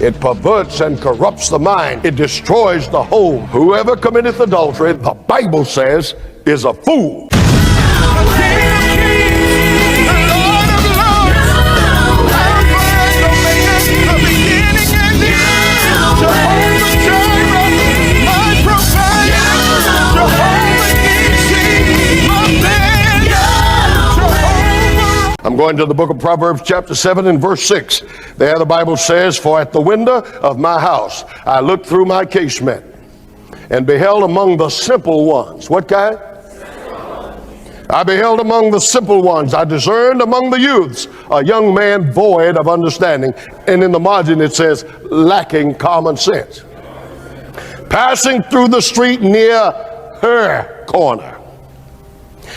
It perverts and corrupts the mind. It destroys the home. Whoever committeth adultery, the Bible says, is a fool. I'm going to the book of Proverbs chapter 7 and verse 6. There the Bible says, "For at the window of my house I looked through my casement and beheld among the simple ones." What kind? I beheld among the simple ones. I discerned among the youths a young man void of understanding. And in the margin it says, lacking common sense. Passing through the street near her corner.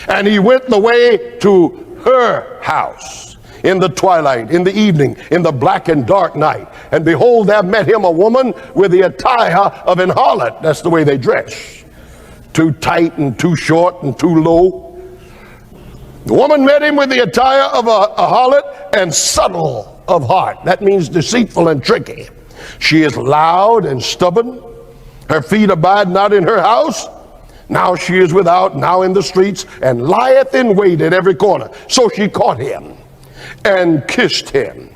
And he went the way to her house in the twilight, in the evening, in the black and dark night. And behold, there met him a woman with the attire of an harlot. That's the way they dress. Too tight and too short and too low. The woman met him with the attire of a harlot and subtle of heart. That means deceitful and tricky. She is loud and stubborn. Her feet abide not in her house. Now she is without, now in the streets, and lieth in wait at every corner. So she caught him and kissed him,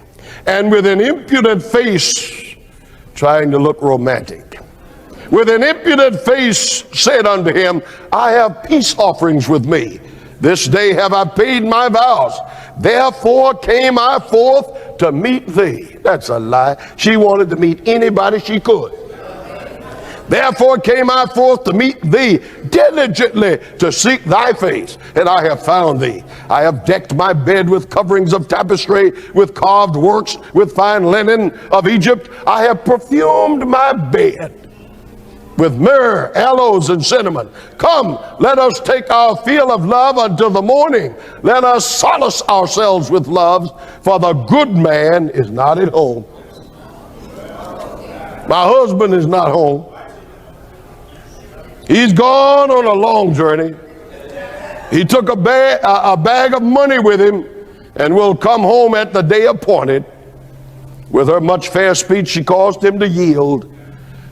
and with an impudent face, trying to look romantic, with an impudent face said unto him, "I have peace offerings with me. This day have I paid my vows. Therefore came I forth to meet thee." That's a lie. She wanted to meet anybody she could. "Therefore came I forth to meet thee, diligently to seek thy face, and I have found thee. I have decked my bed with coverings of tapestry, with carved works, with fine linen of Egypt. I have perfumed my bed with myrrh, aloes, and cinnamon. Come, let us take our fill of love until the morning. Let us solace ourselves with love, for the good man is not at home." My husband is not home. He's gone on a long journey. He took a bag of money with him and will come home at the day appointed. With her much fair speech she caused him to yield.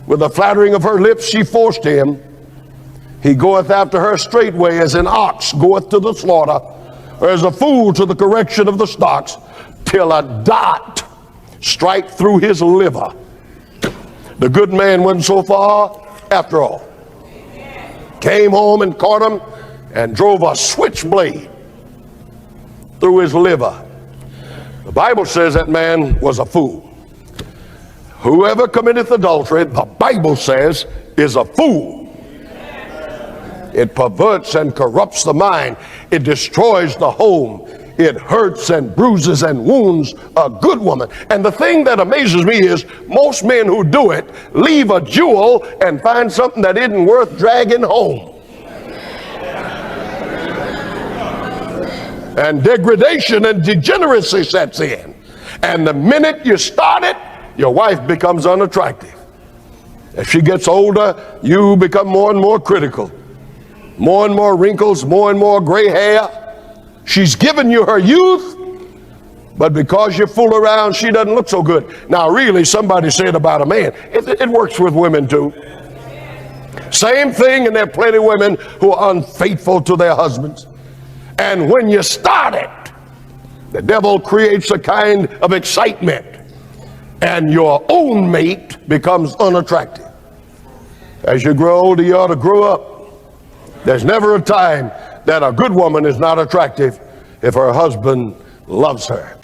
With the flattering of her lips she forced him. He goeth after her straightway as an ox goeth to the slaughter, or as a fool to the correction of the stocks, till a dot strike through his liver. The good man went so far after all. Came home and caught him and drove a switchblade through his liver. The Bible says that man was a fool. Whoever committeth adultery, the Bible says, is a fool. It perverts and corrupts the mind. It destroys the home. It hurts and bruises and wounds a good woman. And the thing that amazes me is most men who do it leave a jewel and find something that isn't worth dragging home. And degradation and degeneracy sets in. And the minute you start it, your wife becomes unattractive. As she gets older, you become more and more critical. More and more wrinkles, more and more gray hair. She's given you her youth, but because you fool around, she doesn't look so good. Now, really, somebody said about a man, it works with women too. Same thing, and there are plenty of women who are unfaithful to their husbands. And when you start it, the devil creates a kind of excitement, and your own mate becomes unattractive. As you grow older, you ought to grow up. There's never a time that a good woman is not attractive if her husband loves her.